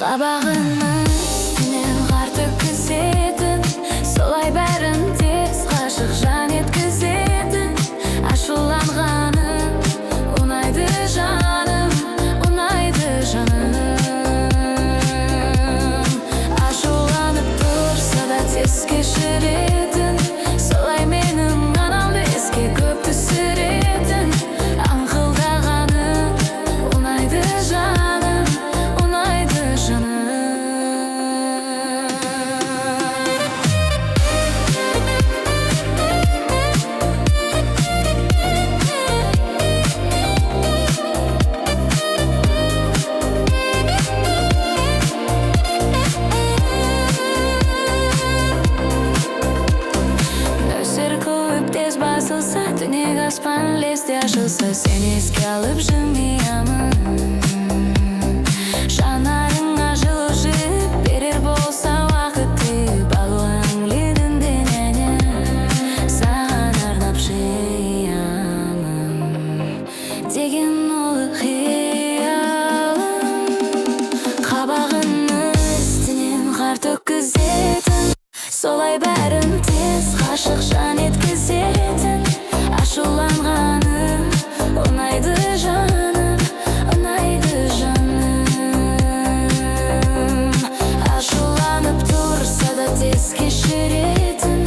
Қабағының үстінен қар төккізетін, солай бәрін тез ғашық жан еткізетін. Ашуланғаның ұнайды жаным, ұнайды жаным. Ашуланып тұрса да тез кешіретін, солай менің анамды еске көп түсіретін. Аңқылдағаның ұнайды жаным, ұнайды жаным. Тез басылса, түнек аспан лезде ашылса, сен еске алып жымиямын. Жанарыңа жылу жиып берер болса уақытты, бағуың лидің денені саған арнап жиямын деген ұлы қиялым. Қабағының үстінен қар төккізетін, солай бәрін тез ғашық жан еткізетін. Ашуланғаның ұнайды жаным, ұнайды жаным. Ашуланып тұрса да тез кешіретін,